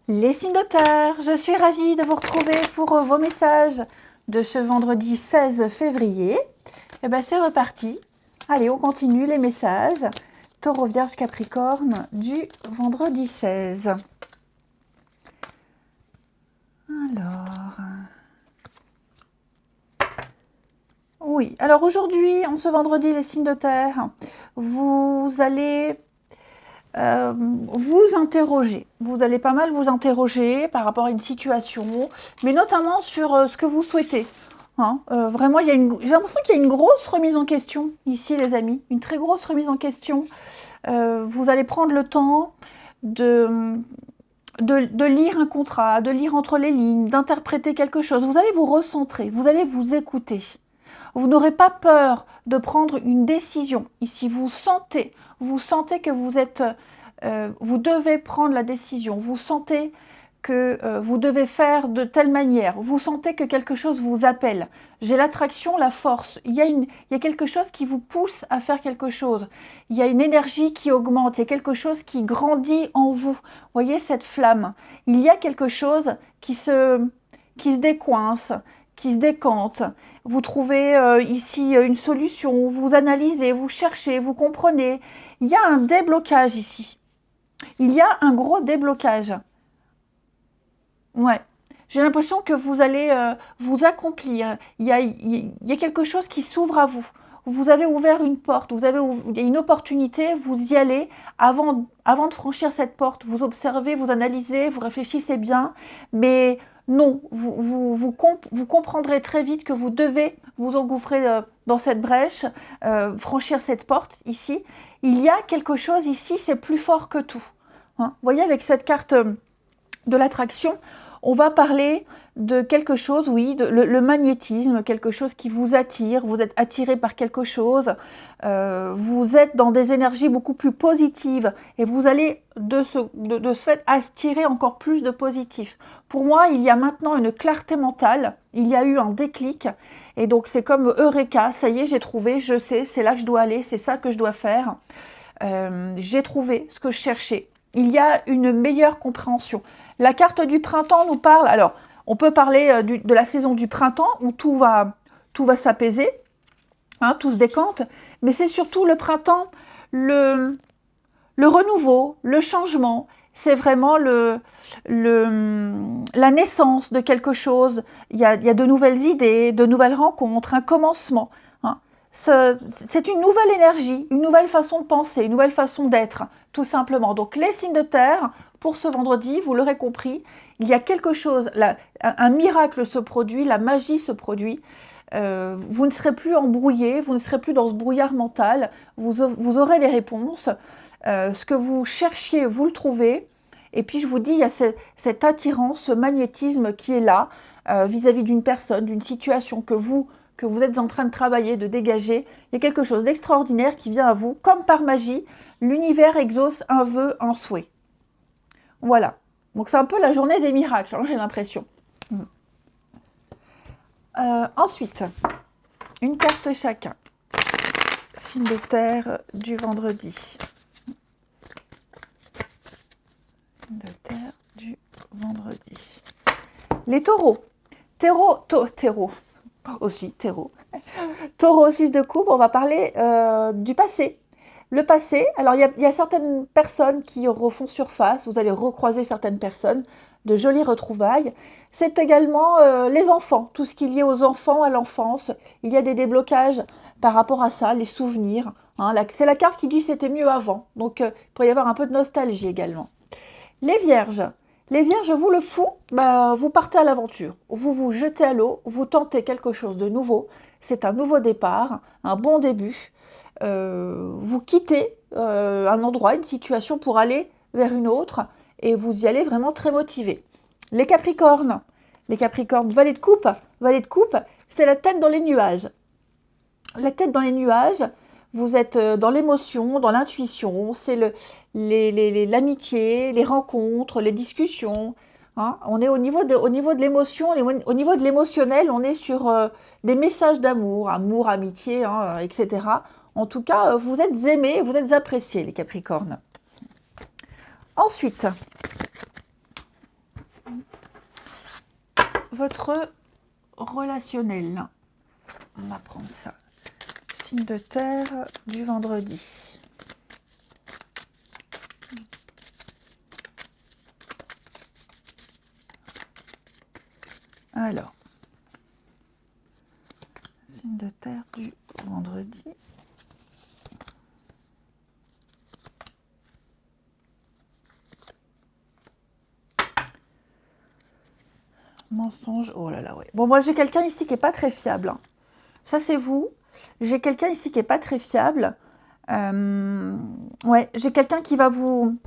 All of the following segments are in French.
Les signes de terre, je suis ravie de vous retrouver pour vos messages de ce vendredi 16 février. Et bien c'est reparti. Allez, on continue les messages. Taureau, Vierge, Capricorne du vendredi 16. Alors... Oui, alors aujourd'hui, en ce vendredi, les signes de terre, vous allez vous interroger. Vous allez pas mal vous interroger par rapport à une situation, mais notamment sur ce que vous souhaitez. Hein, vraiment, j'ai l'impression qu'il y a une grosse remise en question ici, les amis. Une très grosse remise en question. Vous allez prendre le temps de lire un contrat, de lire entre les lignes, d'interpréter quelque chose. Vous allez vous recentrer, vous allez vous écouter. Vous n'aurez pas peur de prendre une décision. Ici, vous sentez que vous devez prendre la décision. Vous sentez que vous devez faire de telle manière. Vous sentez que quelque chose vous appelle. J'ai l'attraction, la force. Il y a quelque chose qui vous pousse à faire quelque chose. Il y a une énergie qui augmente. Il y a quelque chose qui grandit en vous. Voyez cette flamme. Il y a quelque chose qui se décoince, qui se décante. Vous trouvez ici une solution, vous analysez, vous cherchez, vous comprenez. Il y a un déblocage ici. Il y a un gros déblocage. Ouais. J'ai l'impression que vous allez vous accomplir. Il y a quelque chose qui s'ouvre à vous. Vous avez ouvert une porte, il y a une opportunité, vous y allez avant de franchir cette porte. Vous observez, vous analysez, vous réfléchissez bien, mais non, vous comprendrez très vite que vous devez vous engouffrer dans cette brèche, franchir cette porte ici. Il y a quelque chose ici, c'est plus fort que tout. Hein. Vous voyez, avec cette carte de l'attraction, on va parler de quelque chose, oui, le magnétisme, quelque chose qui vous attire, vous êtes attiré par quelque chose, vous êtes dans des énergies beaucoup plus positives et vous allez de ce fait attirer encore plus de positif. Pour moi, il y a maintenant une clarté mentale, il y a eu un déclic et donc c'est comme Eureka, ça y est, j'ai trouvé, je sais, c'est là que je dois aller, c'est ça que je dois faire. J'ai trouvé ce que je cherchais. Il y a une meilleure compréhension. La carte du printemps nous parle, alors on peut parler de la saison du printemps où tout va s'apaiser, hein, tout se décante, mais c'est surtout le printemps, le renouveau, le changement, c'est vraiment la naissance de quelque chose, il y a de nouvelles idées, de nouvelles rencontres, un commencement. Hein. C'est une nouvelle énergie, une nouvelle façon de penser, une nouvelle façon d'être, tout simplement. Donc les signes de terre, pour ce vendredi, vous l'aurez compris, il y a quelque chose, un miracle se produit, la magie se produit. Vous ne serez plus embrouillé, vous ne serez plus dans ce brouillard mental, vous aurez les réponses. Ce que vous cherchiez, vous le trouvez. Et puis je vous dis, il y a cette attirance, ce magnétisme qui est là vis-à-vis d'une personne, d'une situation que vous êtes en train de travailler, de dégager. Il y a quelque chose d'extraordinaire qui vient à vous, comme par magie. L'univers exauce un vœu, un souhait. Voilà. Donc c'est un peu la journée des miracles, hein, j'ai l'impression. Ensuite, une carte chacun. Signe de terre du vendredi. Signe de terre du vendredi. Les taureaux. Taureau. Aussi, taureau. Taureau, 6 de coupe, on va parler du passé. Le passé, alors il y a certaines personnes qui refont surface, vous allez recroiser certaines personnes, de jolies retrouvailles. C'est également les enfants, tout ce qui est lié aux enfants, à l'enfance. Il y a des déblocages par rapport à ça, les souvenirs. Hein, c'est la carte qui dit c'était mieux avant, donc il pourrait y avoir un peu de nostalgie également. Les vierges, vous le fou, vous partez à l'aventure. Vous vous jetez à l'eau, vous tentez quelque chose de nouveau. C'est un nouveau départ, un bon début. Vous quittez un endroit, une situation pour aller vers une autre et vous y allez vraiment très motivé. Les capricornes, valet de coupe, c'est la tête dans les nuages. La tête dans les nuages, vous êtes dans l'émotion, dans l'intuition, c'est l'amitié, les rencontres, les discussions. Hein. On est au niveau de l'émotion, au niveau de l'émotionnel, on est sur des messages d'amour, amitié, hein, etc. En tout cas, vous êtes aimés, vous êtes appréciés, les Capricornes. Ensuite, votre relationnel. On va prendre ça. Signe de terre du vendredi. Alors, signe de terre du vendredi. Mensonge, oh là là, ouais. Bon, moi j'ai quelqu'un ici qui n'est pas très fiable. Hein. Ça c'est vous. J'ai quelqu'un ici qui n'est pas très fiable. Ouais, j'ai quelqu'un qui va vous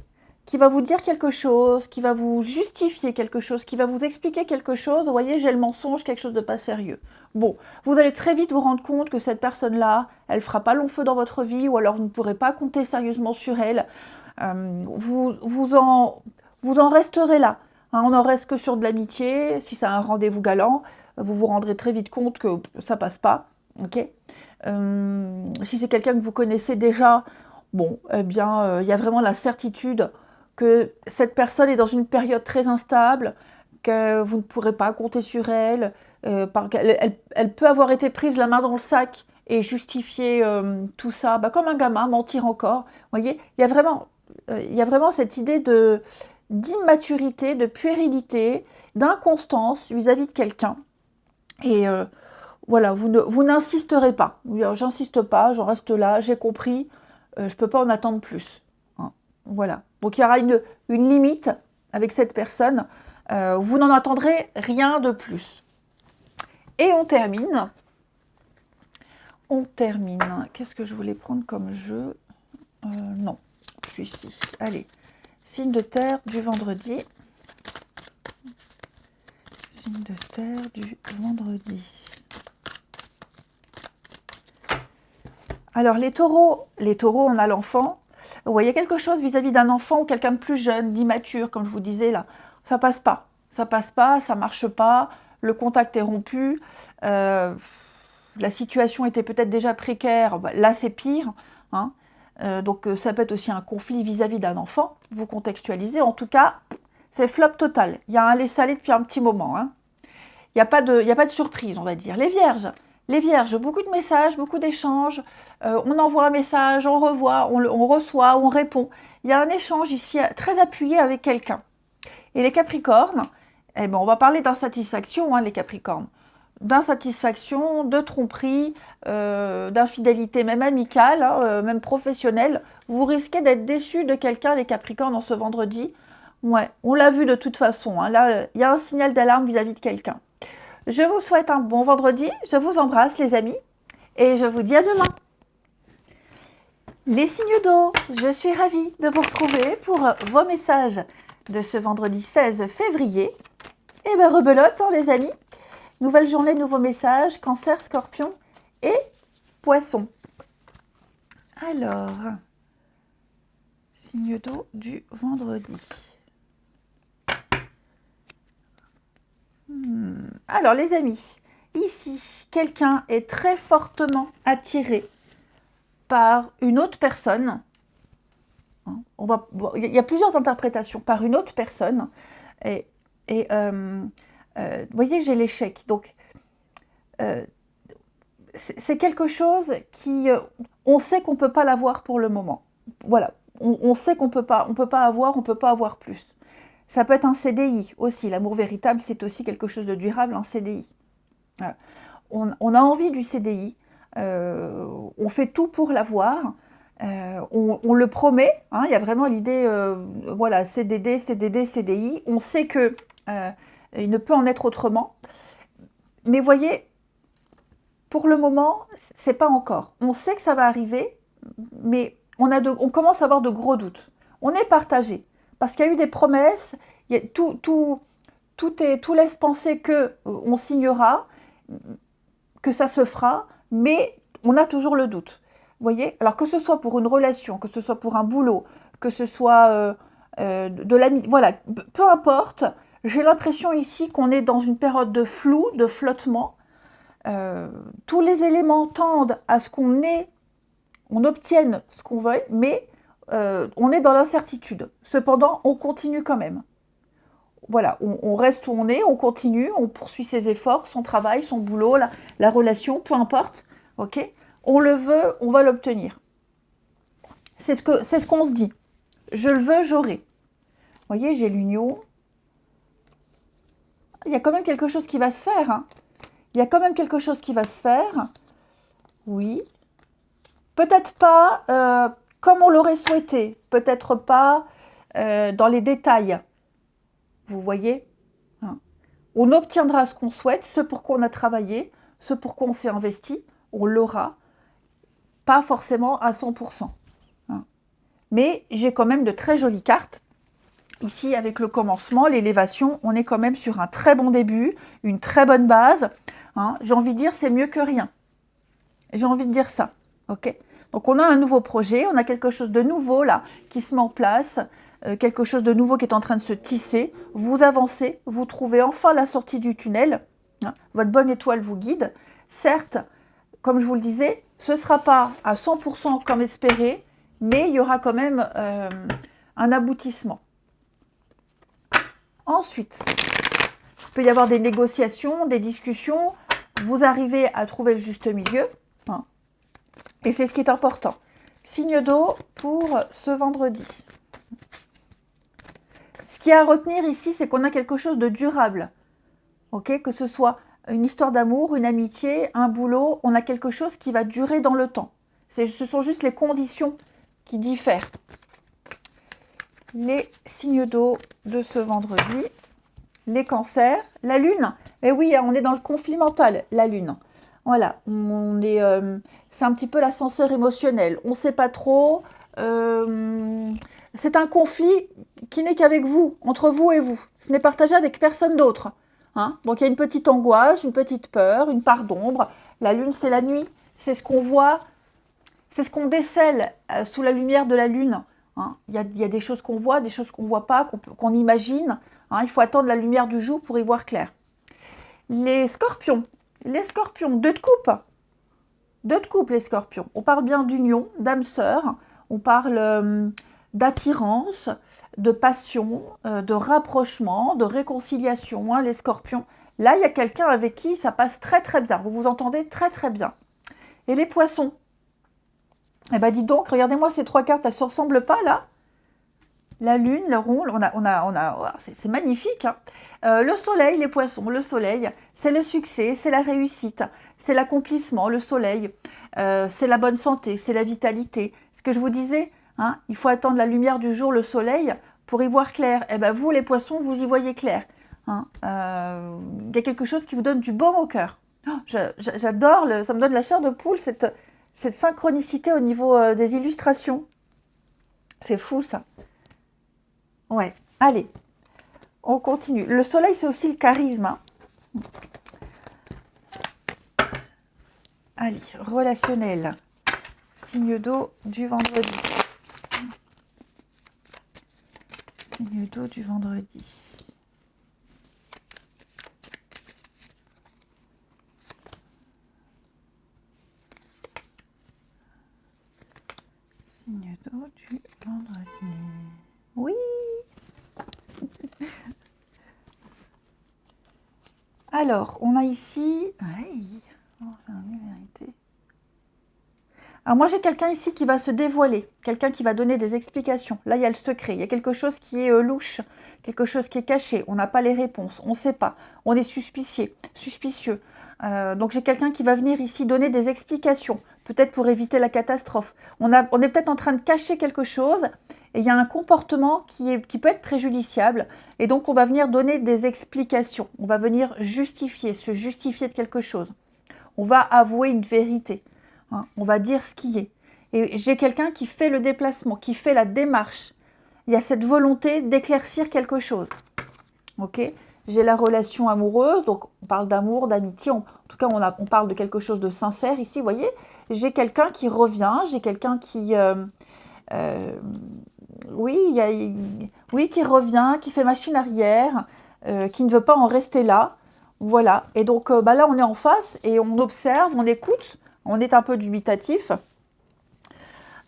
dire quelque chose, qui va vous justifier quelque chose, qui va vous expliquer quelque chose. Vous voyez, j'ai le mensonge, quelque chose de pas sérieux. Bon, vous allez très vite vous rendre compte que cette personne-là, elle fera pas long feu dans votre vie, ou alors vous ne pourrez pas compter sérieusement sur elle. Vous en resterez là. Hein, on n'en reste que sur de l'amitié. Si c'est un rendez-vous galant, vous vous rendrez très vite compte que ça passe pas. Ok. Si c'est quelqu'un que vous connaissez déjà, bon, eh bien, il y a vraiment la certitude que cette personne est dans une période très instable, que vous ne pourrez pas compter sur elle, elle peut avoir été prise la main dans le sac et justifier tout ça, comme un gamin, mentir encore. Vous voyez, il y a vraiment cette idée d'immaturité, de puérilité, d'inconstance vis-à-vis de quelqu'un. Et voilà, vous n'insisterez pas. J'insiste pas, j'en reste là, j'ai compris, je ne peux pas en attendre plus. Hein, voilà. Donc il y aura une limite avec cette personne. Vous n'en attendrez rien de plus. Et on termine. Qu'est-ce que je voulais prendre comme jeu? Non, celui-ci. Allez. Signe de terre du vendredi. Signe de terre du vendredi. Alors les taureaux, on a l'enfant. Vous voyez quelque chose vis-à-vis d'un enfant ou quelqu'un de plus jeune, d'immature, comme je vous disais là. Ça passe pas. Ça passe pas, ça marche pas. Le contact est rompu. La situation était peut-être déjà précaire. Là, c'est pire. Hein. Donc ça peut être aussi un conflit vis-à-vis d'un enfant. Vous contextualisez. En tout cas, c'est flop total. Il y a un laisser-aller depuis un petit moment. Hein. Il n'y a pas de surprise, on va dire. Les vierges, beaucoup de messages, beaucoup d'échanges. On envoie un message, on revoit, on reçoit, on répond. Il y a un échange ici très appuyé avec quelqu'un. Et les capricornes, eh ben, on va parler d'insatisfaction, hein, les capricornes. D'insatisfaction, de tromperie, d'infidélité, même amicale, hein, même professionnelle. Vous risquez d'être déçus de quelqu'un, les capricornes, en ce vendredi. Ouais, on l'a vu de toute façon. Hein. Là, il y a un signal d'alarme vis-à-vis de quelqu'un. Je vous souhaite un bon vendredi. Je vous embrasse, les amis. Et je vous dis à demain. Les signes d'eau, je suis ravie de vous retrouver pour vos messages de ce vendredi 16 février. Et bien, rebelote, hein, les amis. Nouvelle journée, nouveaux messages, Cancer, Scorpion et Poisson. Alors, signe d'eau du vendredi. Alors, les amis, ici, quelqu'un est très fortement attiré par une autre personne. Il y a plusieurs interprétations. Par une autre personne. Et vous voyez, j'ai l'échec. Donc, c'est quelque chose qui... on sait qu'on ne peut pas l'avoir pour le moment. Voilà. On sait qu'on peut pas avoir, on ne peut pas avoir plus. Ça peut être un CDI aussi. L'amour véritable, c'est aussi quelque chose de durable, un CDI. Voilà. On a envie du CDI. On fait tout pour l'avoir. On le promet. Hein, il y a vraiment l'idée, voilà, CDD, CDD, CDI. On sait que il ne peut en être autrement. Mais voyez, pour le moment, c'est pas encore. On sait que ça va arriver, mais on commence à avoir de gros doutes. On est partagé. Parce qu'il y a eu des promesses, tout laisse penser qu'on signera, que ça se fera, mais on a toujours le doute. Vous voyez? Alors que ce soit pour une relation, que ce soit pour un boulot, que ce soit de l'amitié, voilà, peu importe, j'ai l'impression ici qu'on est dans une période de flou, de flottement. Tous les éléments tendent à ce qu'on obtienne ce qu'on veut, mais on est dans l'incertitude. Cependant, on continue quand même. voilà, on reste où on est, on continue, on poursuit ses efforts, son travail, son boulot, la relation, peu importe, ok? On le veut, on va l'obtenir. C'est ce qu'on se dit. Je le veux, j'aurai. Vous voyez, j'ai l'union. Il y a quand même quelque chose qui va se faire. Hein. Il y a quand même quelque chose qui va se faire. Oui. Peut-être pas comme on l'aurait souhaité. Peut-être pas dans les détails. Vous voyez, hein. On obtiendra ce qu'on souhaite, ce pour quoi on a travaillé, ce pour quoi on s'est investi. On l'aura. Pas forcément à 100%. Hein. Mais j'ai quand même de très jolies cartes. Ici, avec le commencement, l'élévation, on est quand même sur un très bon début, une très bonne base. Hein. J'ai envie de dire, c'est mieux que rien. J'ai envie de dire ça. Ok. Donc, on a un nouveau projet, on a quelque chose de nouveau là qui se met en place, quelque chose de nouveau qui est en train de se tisser. Vous avancez, vous trouvez enfin la sortie du tunnel. Hein. Votre bonne étoile vous guide. Certes, comme je vous le disais, ce ne sera pas à 100% comme espéré, mais il y aura quand même un aboutissement. Ensuite, il peut y avoir des négociations, des discussions. Vous arrivez à trouver le juste milieu. Hein, et c'est ce qui est important. Signe d'eau pour ce vendredi. Ce qui est à retenir ici, c'est qu'on a quelque chose de durable. Okay, que ce soit une histoire d'amour, une amitié, un boulot, on a quelque chose qui va durer dans le temps. Ce sont juste les conditions qui diffèrent. Les signes d'eau de ce vendredi, les cancers, la lune. Et oui, on est dans le conflit mental, la lune. Voilà, c'est un petit peu l'ascenseur émotionnel. On ne sait pas trop. C'est un conflit qui n'est qu'avec vous, entre vous et vous. Ce n'est partagé avec personne d'autre. Hein? Donc il y a une petite angoisse, une petite peur, une part d'ombre. La lune, c'est la nuit. C'est ce qu'on voit, c'est ce qu'on décèle sous la lumière de la lune. Hein, il y a des choses qu'on voit, des choses qu'on ne voit pas, qu'on imagine. Hein, il faut attendre la lumière du jour pour y voir clair. Les scorpions, deux de coupe. Deux de coupe, les scorpions. On parle bien d'union, d'âme sœur. On parle d'attirance, de passion, de rapprochement, de réconciliation. Hein, les scorpions. Là, il y a quelqu'un avec qui ça passe très très bien. Vous vous entendez très très bien. Et les poissons. Eh bien, dis donc, regardez-moi ces trois cartes, elles ne se ressemblent pas, là. La lune, le rond, c'est magnifique. Hein. Le soleil, les poissons, le soleil, c'est le succès, c'est la réussite, c'est l'accomplissement, le soleil, c'est la bonne santé, c'est la vitalité. Ce que je vous disais, hein, il faut attendre la lumière du jour, le soleil, pour y voir clair. Eh bien, vous, les poissons, vous y voyez clair. Hein. Y a quelque chose qui vous donne du baume au cœur. Oh, j'adore, ça me donne la chair de poule, cette synchronicité au niveau des illustrations. C'est fou, ça. Ouais, allez, on continue. Le soleil, c'est aussi le charisme. Hein. Allez, relationnel. Signe d'eau du vendredi. Signe d'eau du vendredi. Signe d'eau du vendredi. Oui. Alors, on a ici... Alors moi, j'ai quelqu'un ici qui va se dévoiler, quelqu'un qui va donner des explications. Là, il y a le secret, il y a quelque chose qui est louche, quelque chose qui est caché. On n'a pas les réponses, on ne sait pas, on est suspicieux. Donc j'ai quelqu'un qui va venir ici donner des explications, peut-être pour éviter la catastrophe. On est peut-être en train de cacher quelque chose et il y a un comportement qui peut être préjudiciable. Et donc on va venir donner des explications, on va venir se justifier de quelque chose. On va avouer une vérité, hein, on va dire ce qui est. Et j'ai quelqu'un qui fait le déplacement, qui fait la démarche. Il y a cette volonté d'éclaircir quelque chose. Ok ? J'ai la relation amoureuse, donc on parle d'amour, d'amitié, en tout cas on parle de quelque chose de sincère ici, vous voyez. J'ai quelqu'un qui revient, j'ai quelqu'un qui... qui revient, qui fait machine arrière, qui ne veut pas en rester là. Voilà, et donc là on est en face et on observe, on écoute, on est un peu dubitatif.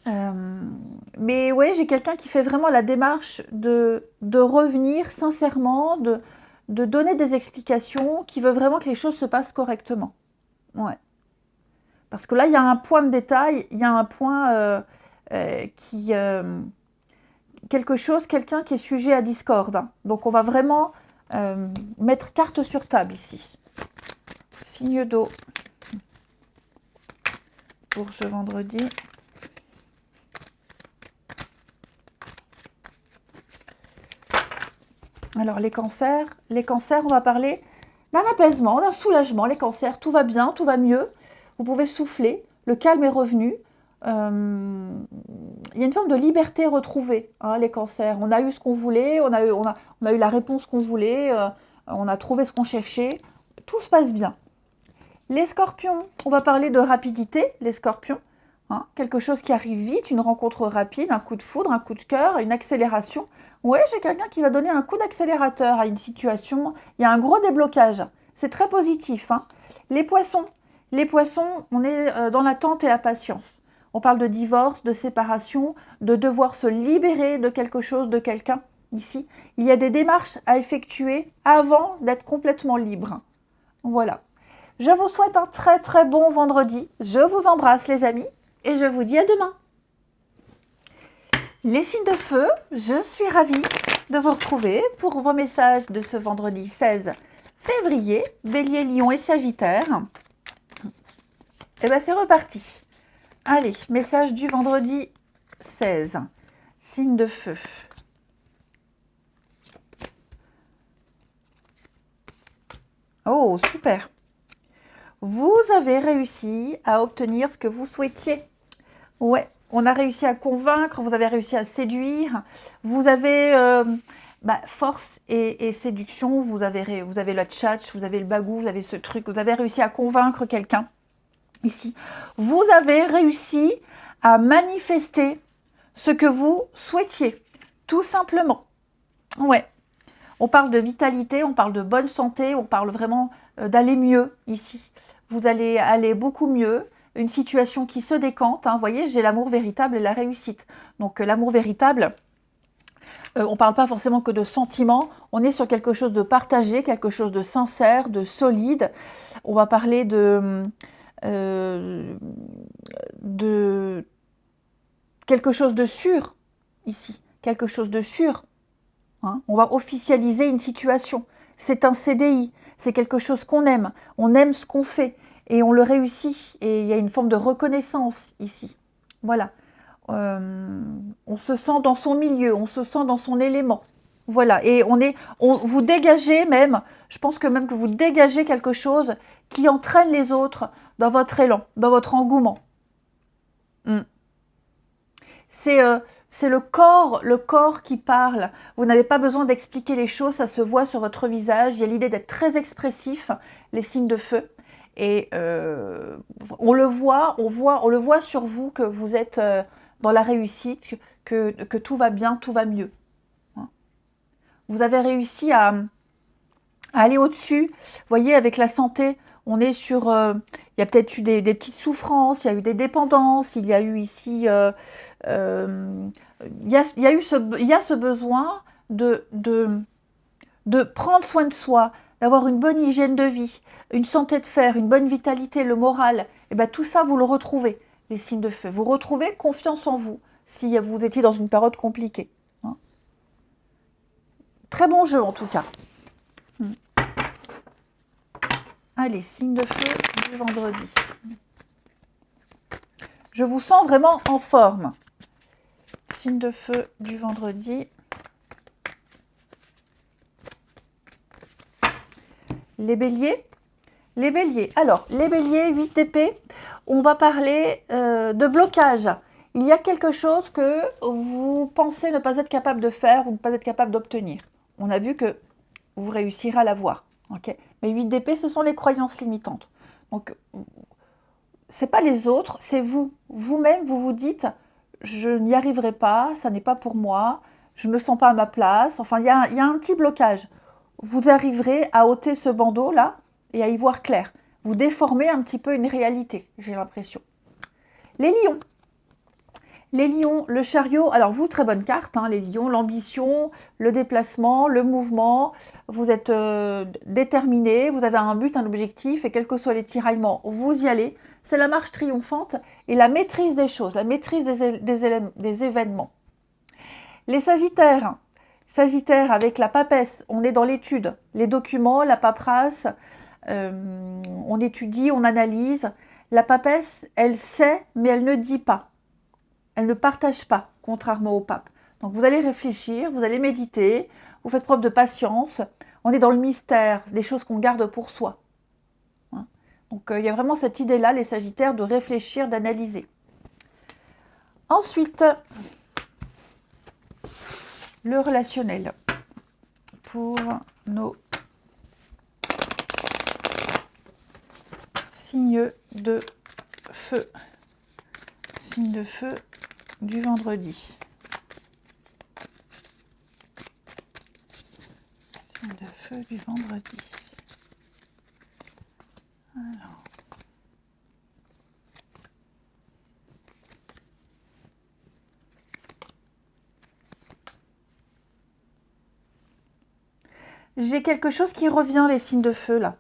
Mais ouais, j'ai quelqu'un qui fait vraiment la démarche de revenir sincèrement, de donner des explications, qui veut vraiment que les choses se passent correctement. Ouais. Parce que là, il y a un point de détail, il y a un point qui... quelque chose, quelqu'un qui est sujet à discorde, hein. Donc on va vraiment mettre carte sur table ici. Signe d'eau pour ce vendredi. Alors les cancers, on va parler d'un apaisement, d'un soulagement. Les cancers, tout va bien, tout va mieux. Vous pouvez souffler, le calme est revenu. Il y a une forme de liberté retrouvée, hein, les cancers. On a eu ce qu'on voulait, on a eu la réponse qu'on voulait, on a trouvé ce qu'on cherchait. Tout se passe bien. Les scorpions, on va parler de rapidité, les scorpions. Hein, quelque chose qui arrive vite, une rencontre rapide, un coup de foudre, un coup de cœur, une accélération. Ouais, j'ai quelqu'un qui va donner un coup d'accélérateur à une situation. Il y a un gros déblocage. C'est très positif. Hein. Les poissons, on est dans l'attente et la patience. On parle de divorce, de séparation, de devoir se libérer de quelque chose, de quelqu'un. Ici, il y a des démarches à effectuer avant d'être complètement libre. Voilà. Je vous souhaite un très très bon vendredi. Je vous embrasse les amis et je vous dis à demain. Les signes de feu, je suis ravie de vous retrouver pour vos messages de ce vendredi 16 février, Bélier, Lion et Sagittaire. Et bien c'est reparti. Allez, message du vendredi 16. Signe de feu. Oh, super. Vous avez réussi à obtenir ce que vous souhaitiez. Ouais, on a réussi à convaincre, vous avez réussi à séduire. Vous avez force et séduction, vous avez le tchatch, vous avez le bagou, vous avez ce truc, vous avez réussi à convaincre quelqu'un. Ici, vous avez réussi à manifester ce que vous souhaitiez, tout simplement. Ouais, on parle de vitalité, on parle de bonne santé, on parle vraiment d'aller mieux ici. Vous allez aller beaucoup mieux, une situation qui se décante. Hein, vous voyez, j'ai l'amour véritable et la réussite. Donc l'amour véritable, on ne parle pas forcément que de sentiments, on est sur quelque chose de partagé, quelque chose de sincère, de solide. On va parler de quelque chose de sûr, ici, quelque chose de sûr. Hein. On va officialiser une situation. C'est un CDI, c'est quelque chose qu'on aime. On aime ce qu'on fait et on le réussit. Et il y a une forme de reconnaissance ici. Voilà. On se sent dans son milieu, on se sent dans son élément. Voilà. Et vous dégagez même, je pense que même que vous dégagez quelque chose qui entraîne les autres dans votre élan, dans votre engouement. C'est le corps qui parle. Vous n'avez pas besoin d'expliquer les choses, ça se voit sur votre visage. Il y a l'idée d'être très expressif, les signes de feu. Et on le voit sur vous que vous êtes dans la réussite, que tout va bien, tout va mieux. Vous avez réussi à aller au-dessus. Vous voyez, avec la santé, on est sur... il y a peut-être eu des petites souffrances, il y a eu des dépendances, il y a eu ici... il y a ce besoin de prendre soin de soi, d'avoir une bonne hygiène de vie, une santé de fer, une bonne vitalité, le moral. Et bien tout ça, vous le retrouvez, les signes de feu. Vous retrouvez confiance en vous, si vous étiez dans une période compliquée. Hein. Très bon jeu en tout cas. Allez, signe de feu du vendredi. Je vous sens vraiment en forme. Signe de feu du vendredi. Les béliers. Les béliers. Alors, les béliers, 8 d'épée, on va parler de blocage. Il y a quelque chose que vous pensez ne pas être capable de faire ou ne pas être capable d'obtenir. On a vu que vous réussirez à l'avoir. Okay. Mais 8 d'épée, ce sont les croyances limitantes. Donc, ce n'est pas les autres, c'est vous. Vous-même, vous vous dites, je n'y arriverai pas, ça n'est pas pour moi, je ne me sens pas à ma place. Enfin, il y a un petit blocage. Vous arriverez à ôter ce bandeau-là et à y voir clair. Vous déformez un petit peu une réalité, j'ai l'impression. Les lions. Les lions, le chariot, alors vous, très bonne carte, hein, les lions, l'ambition, le déplacement, le mouvement, vous êtes déterminé, vous avez un but, un objectif, et quels que soient les tiraillements, vous y allez. C'est la marche triomphante et la maîtrise des choses, la maîtrise des événements. Les sagittaires, sagittaire avec la papesse, on est dans l'étude, les documents, la paperasse, on étudie, on analyse. La papesse, elle sait, mais elle ne dit pas. Elle ne partage pas, contrairement au pape. Donc vous allez réfléchir, vous allez méditer, vous faites preuve de patience. On est dans le mystère, des choses qu'on garde pour soi. Hein. Donc il y a vraiment cette idée-là, les sagittaires, de réfléchir, d'analyser. Ensuite, le relationnel pour nos signes de feu. Signe de feu du vendredi. Signe de feu du vendredi. Alors. J'ai quelque chose qui revient, les signes de feu, là.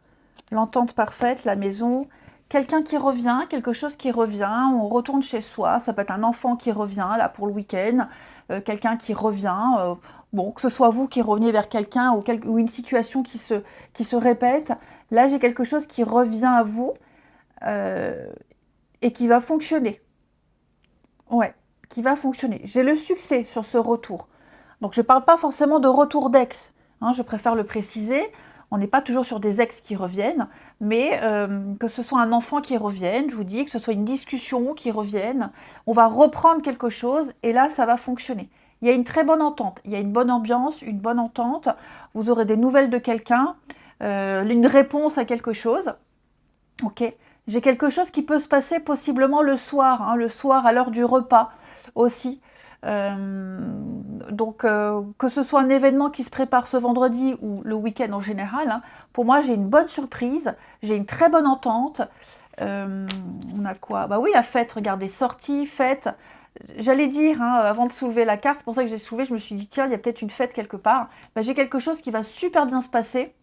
L'entente parfaite, la maison, quelqu'un qui revient, quelque chose qui revient, on retourne chez soi, ça peut être un enfant qui revient, là, pour le week-end, quelqu'un qui revient, bon, que ce soit vous qui revenez vers quelqu'un ou une situation qui se répète, là, j'ai quelque chose qui revient à vous et qui va fonctionner. Ouais, qui va fonctionner. J'ai le succès sur ce retour. Donc, je ne parle pas forcément de retour d'ex, hein, je préfère le préciser. On n'est pas toujours sur des ex qui reviennent, mais que ce soit un enfant qui revienne, je vous dis, que ce soit une discussion qui revienne, on va reprendre quelque chose et là, ça va fonctionner. Il y a une très bonne entente, il y a une bonne ambiance, une bonne entente, vous aurez des nouvelles de quelqu'un, une réponse à quelque chose. Ok, j'ai quelque chose qui peut se passer possiblement le soir, hein, le soir à l'heure du repas aussi. Donc, que ce soit un événement qui se prépare ce vendredi ou le week-end en général, hein, pour moi, j'ai une bonne surprise, j'ai une très bonne entente. On a quoi? Bah oui, la fête, regardez, sortie, fête. J'allais dire, hein, avant de soulever la carte, c'est pour ça que j'ai soulevé, je me suis dit, tiens, il y a peut-être une fête quelque part. Bah, j'ai quelque chose qui va super bien se passer.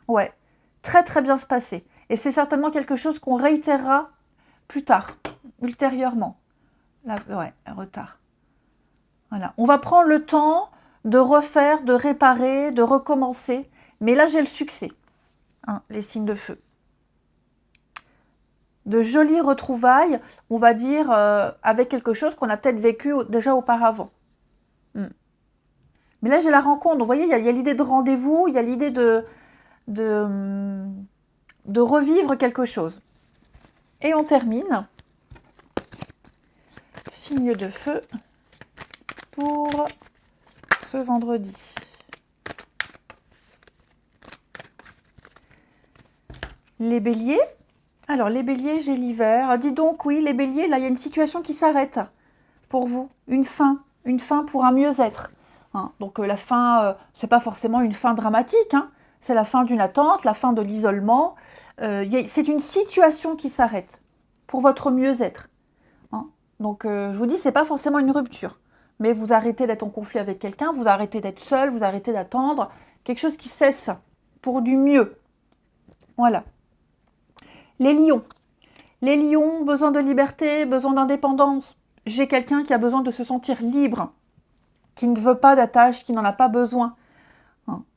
Ouais, très très bien se passer. Et c'est certainement quelque chose qu'on réitérera plus tard, ultérieurement. Là, ouais, retard. Voilà. On va prendre le temps de refaire, de réparer, de recommencer. Mais là, j'ai le succès. Hein, les signes de feu. De jolies retrouvailles, on va dire, avec quelque chose qu'on a peut-être vécu déjà auparavant. Mais là, j'ai la rencontre. Vous voyez, il y a l'idée de rendez-vous, il y a l'idée de revivre quelque chose. Et on termine. Signe de feu pour ce vendredi. Les béliers. Alors, les béliers, j'ai l'hiver. Dis donc, oui, les béliers, là, il y a une situation qui s'arrête pour vous. Une fin pour un mieux-être. Hein, donc, la fin, c'est pas forcément une fin dramatique. Hein, c'est la fin d'une attente, la fin de l'isolement. C'est une situation qui s'arrête pour votre mieux-être. Hein, donc, je vous dis, c'est pas forcément une rupture. Mais vous arrêtez d'être en conflit avec quelqu'un, vous arrêtez d'être seul, vous arrêtez d'attendre. Quelque chose qui cesse pour du mieux. Voilà. Les lions. Les lions, besoin de liberté, besoin d'indépendance. J'ai quelqu'un qui a besoin de se sentir libre, qui ne veut pas d'attache, qui n'en a pas besoin.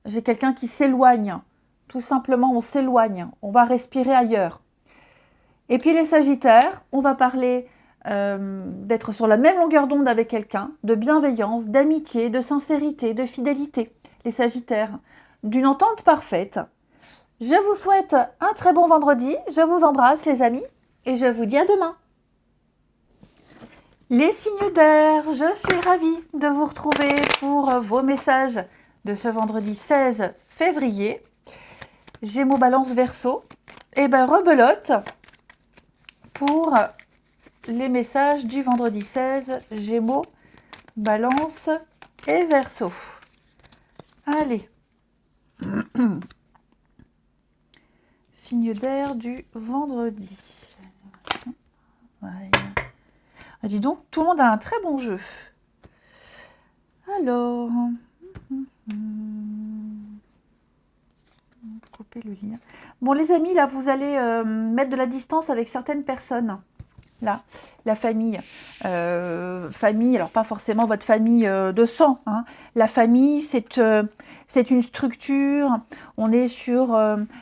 J'ai quelqu'un qui s'éloigne. Tout simplement, on s'éloigne. On va respirer ailleurs. Et puis les sagittaires, on va parler d'être sur la même longueur d'onde avec quelqu'un, de bienveillance, d'amitié, de sincérité, de fidélité. Les sagittaires, d'une entente parfaite. Je vous souhaite un très bon vendredi. Je vous embrasse les amis et je vous dis à demain. Les signes d'air, je suis ravie de vous retrouver pour vos messages de ce vendredi 16 février. Gémeaux, Balance, Verseau. Et ben rebelote pour les messages du vendredi 16, Gémeaux, Balance et Verseau. Allez. Signe d'air du vendredi. Voilà. Dis donc, tout le monde a un très bon jeu. Alors, couper le lien. Bon, les amis, là, vous allez mettre de la distance avec certaines personnes. Là, la famille. Famille, alors pas forcément votre famille de sang. Hein. La famille, c'est une structure. On est sur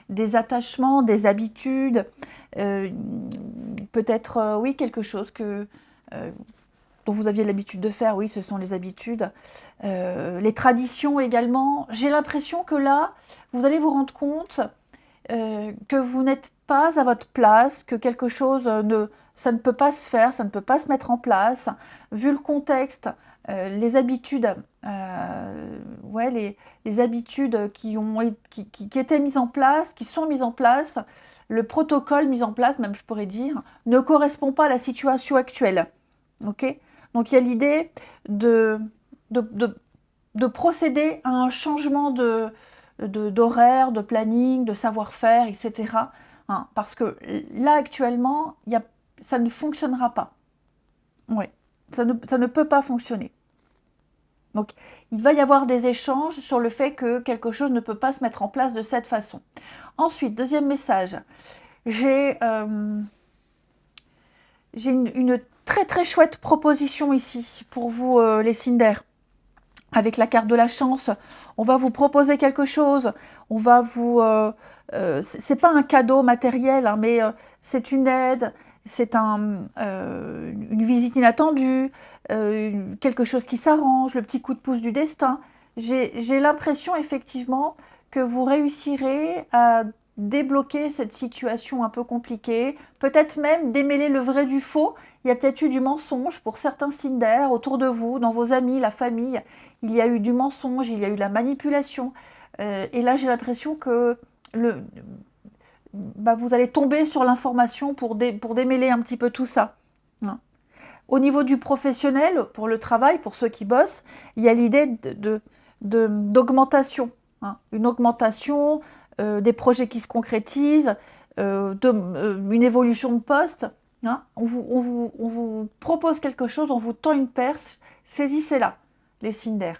des attachements, des habitudes. Peut-être, oui, quelque chose dont vous aviez l'habitude de faire. Oui, ce sont les habitudes. Les traditions également. J'ai l'impression que là, vous allez vous rendre compte que vous n'êtes pas à votre place, que quelque chose ça ne peut pas se faire, ça ne peut pas se mettre en place. Vu le contexte, les habitudes, ouais, les habitudes qui étaient mises en place, qui sont mises en place, le protocole mis en place, même je pourrais dire, ne correspond pas à la situation actuelle. Ok. Donc il y a l'idée de procéder à un changement d'horaire, de planning, de savoir-faire, etc. Hein, parce que là, actuellement, ça ne fonctionnera pas. Oui, ça ne peut pas fonctionner. Donc, il va y avoir des échanges sur le fait que quelque chose ne peut pas se mettre en place de cette façon. Ensuite, deuxième message. J'ai une très très chouette proposition ici pour vous, les Cinder. Avec la carte de la chance, on va vous proposer quelque chose. On va vous... c'est pas un cadeau matériel, hein, mais c'est une aide, c'est une visite inattendue, quelque chose qui s'arrange, le petit coup de pouce du destin. J'ai l'impression effectivement que vous réussirez à débloquer cette situation un peu compliquée, peut-être même démêler le vrai du faux. Il y a peut-être eu du mensonge pour certains Cinder autour de vous, dans vos amis, la famille. Il y a eu du mensonge, il y a eu de la manipulation. Et là, j'ai l'impression que vous allez tomber sur l'information pour démêler un petit peu tout ça. Hein. Au niveau du professionnel, pour le travail, pour ceux qui bossent, il y a l'idée d'augmentation. Hein. Une augmentation, des projets qui se concrétisent, une évolution de poste. Hein. On vous propose quelque chose, on vous tend une perche, saisissez-la, les Cinder.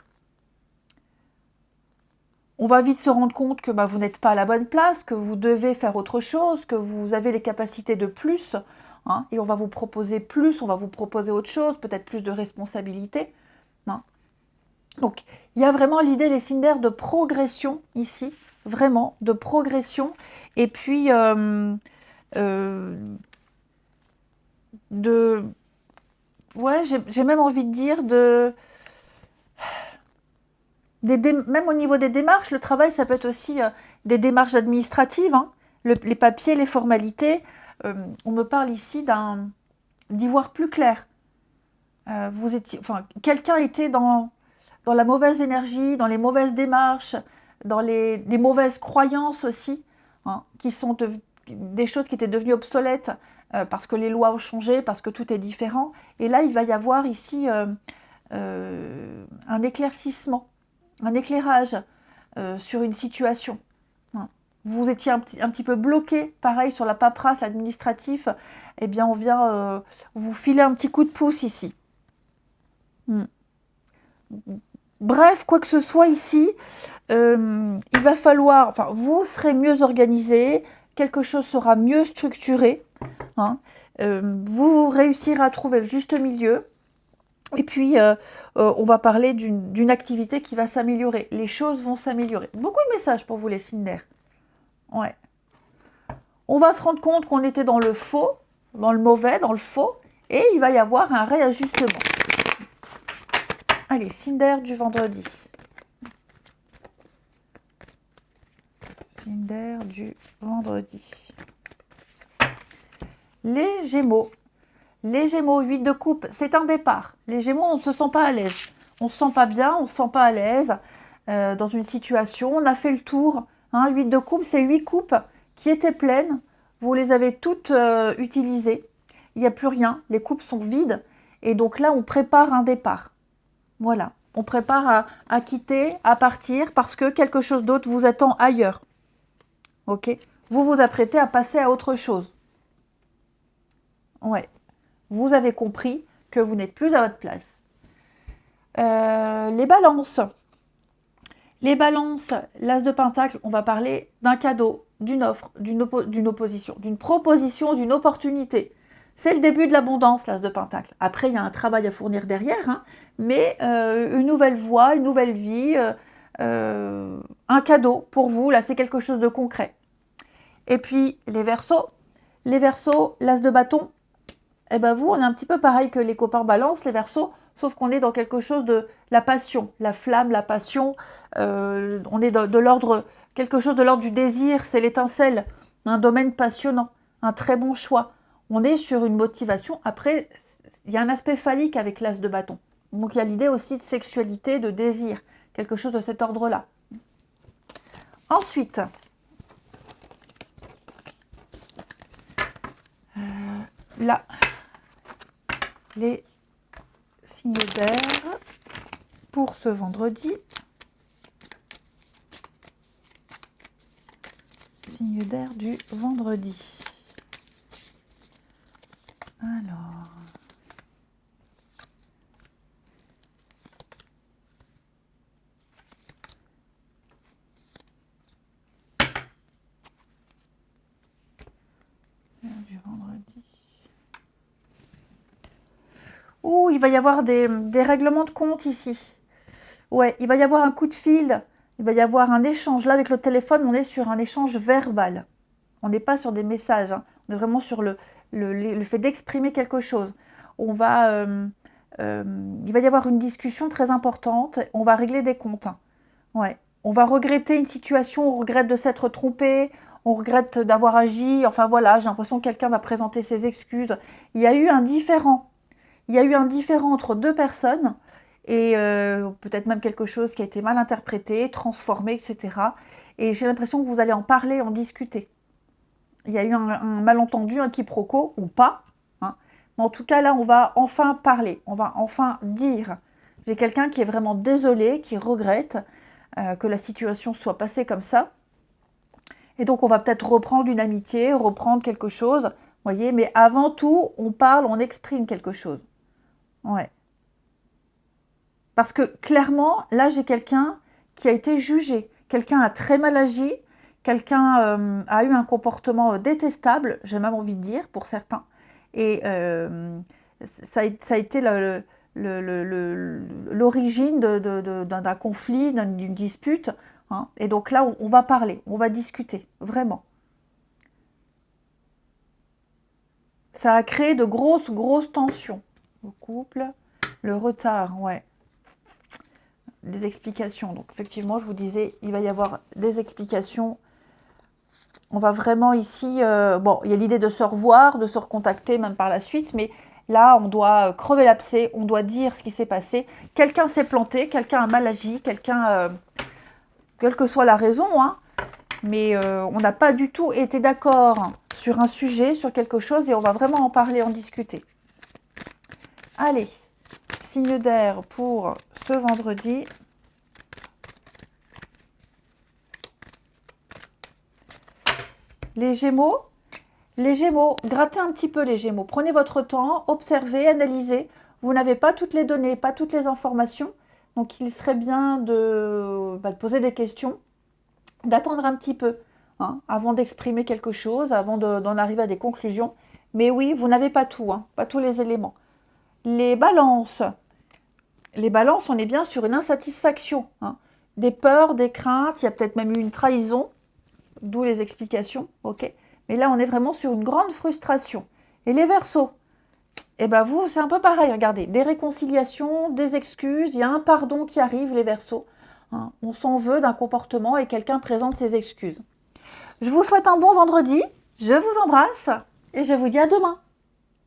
On va vite se rendre compte que vous n'êtes pas à la bonne place, que vous devez faire autre chose, que vous avez les capacités de plus, hein, et on va vous proposer plus, on va vous proposer autre chose, peut-être plus de responsabilité. Hein. Donc, il y a vraiment l'idée, les Cinder, de progression ici, vraiment, de progression, et puis ouais, j'ai même envie de dire même au niveau des démarches, le travail, ça peut être aussi des démarches administratives, hein, les papiers, les formalités. On me parle ici d'y voir plus clair. Quelqu'un était dans la mauvaise énergie, dans les mauvaises démarches, dans les mauvaises croyances aussi, hein, qui sont des choses qui étaient devenues obsolètes parce que les lois ont changé, parce que tout est différent. Et là, il va y avoir ici un éclaircissement, un éclairage sur une situation. Hein. Vous étiez un petit peu bloqué, pareil, sur la paperasse administrative, eh bien, on vient vous filer un petit coup de pouce ici. Bref, quoi que ce soit ici, il va falloir, vous serez mieux organisé, quelque chose sera mieux structuré, hein, vous réussirez à trouver le juste milieu, et puis on va parler d'une activité qui va s'améliorer, les choses vont s'améliorer. Beaucoup de messages pour vous les Cinder. Ouais. On va se rendre compte qu'on était dans le faux, dans le mauvais, dans le faux, et il va y avoir un réajustement. Allez, Cinder du vendredi. Cinder du vendredi. Les Gémeaux. Les Gémeaux, 8 de coupe, c'est un départ. Les Gémeaux, on ne se sent pas à l'aise. On ne se sent pas bien, on ne se sent pas à l'aise dans une situation. On a fait le tour. Hein, 8 de coupe, c'est 8 coupes qui étaient pleines. Vous les avez toutes utilisées. Il n'y a plus rien. Les coupes sont vides. Et donc là, on prépare un départ. Voilà. On prépare à quitter, à partir, parce que quelque chose d'autre vous attend ailleurs. Ok ? Vous vous apprêtez à passer à autre chose. Ouais. Vous avez compris que vous n'êtes plus à votre place. Les balances. Les balances, l'as de pentacle, on va parler d'un cadeau, d'une offre, d'une opposition, d'une proposition, d'une opportunité. C'est le début de l'abondance, l'as de pentacle. Après, il y a un travail à fournir derrière, hein, mais une nouvelle voie, une nouvelle vie, un cadeau pour vous, là, c'est quelque chose de concret. Et puis, les Verseaux, l'as de bâton, eh ben vous, on est un petit peu pareil que les copains balance, les Verseaux, sauf qu'on est dans quelque chose de la passion, la flamme, la passion, on est de l'ordre, quelque chose de l'ordre du désir, c'est l'étincelle, un domaine passionnant, un très bon choix. On est sur une motivation. Après, il y a un aspect phallique avec l'as de bâton. Donc il y a l'idée aussi de sexualité, de désir, quelque chose de cet ordre-là. Ensuite, là, les signes d'air pour ce vendredi. Signe d'air du vendredi. Alors, du vendredi. Ouh, il va y avoir des règlements de compte ici. Ouais, il va y avoir un coup de fil, il va y avoir un échange. Là, avec le téléphone, on est sur un échange verbal. On n'est pas sur des messages, hein. On est vraiment sur le fait d'exprimer quelque chose. Il va y avoir une discussion très importante, on va régler des comptes. Ouais. On va regretter une situation, on regrette de s'être trompé, on regrette d'avoir agi, enfin voilà, j'ai l'impression que quelqu'un va présenter ses excuses. Il y a eu un différend. Il y a eu un différend entre deux personnes, et peut-être même quelque chose qui a été mal interprété, transformé, etc. Et j'ai l'impression que vous allez en parler, en discuter. Il y a eu un malentendu, un quiproquo, ou pas. Hein. Mais en tout cas, là, on va enfin parler, on va enfin dire. J'ai quelqu'un qui est vraiment désolé, qui regrette que la situation soit passée comme ça. Et donc, on va peut-être reprendre une amitié, reprendre quelque chose. Voyez, mais avant tout, on parle, on exprime quelque chose. Ouais. Parce que clairement, là, j'ai quelqu'un qui a été jugé. Quelqu'un a très mal agi. Quelqu'un a eu un comportement détestable, j'ai même envie de dire, pour certains. Et ça a été l'origine d'un conflit, d'une dispute. Hein. Et donc là, on va parler, on va discuter, vraiment. Ça a créé de grosses tensions. Le couple, le retard, ouais. Les explications. Donc effectivement, je vous disais, il va y avoir des explications. On va vraiment ici, bon, il y a l'idée de se revoir, de se recontacter même par la suite, mais là, on doit crever l'abcès, on doit dire ce qui s'est passé. Quelqu'un s'est planté, quelqu'un a mal agi, quelqu'un, quelle que soit la raison, hein, mais on n'a pas du tout été d'accord sur un sujet, sur quelque chose, et on va vraiment en parler, en discuter. Allez, signe d'air pour ce vendredi. Les Gémeaux, grattez un petit peu les Gémeaux. Prenez votre temps, observez, analysez. Vous n'avez pas toutes les données, pas toutes les informations. Donc, il serait bien de poser des questions, d'attendre un petit peu hein, avant d'exprimer quelque chose, avant d'en arriver à des conclusions. Mais oui, vous n'avez pas tout, hein, pas tous les éléments. Les balances, on est bien sur une insatisfaction. Hein. Des peurs, des craintes, il y a peut-être même eu une trahison. D'où les explications, ok. Mais là, on est vraiment sur une grande frustration. Et les Verseaux, eh ben vous, c'est un peu pareil, regardez. Des réconciliations, des excuses, il y a un pardon qui arrive, les Verseaux. Hein, on s'en veut d'un comportement et quelqu'un présente ses excuses. Je vous souhaite un bon vendredi, je vous embrasse et je vous dis à demain.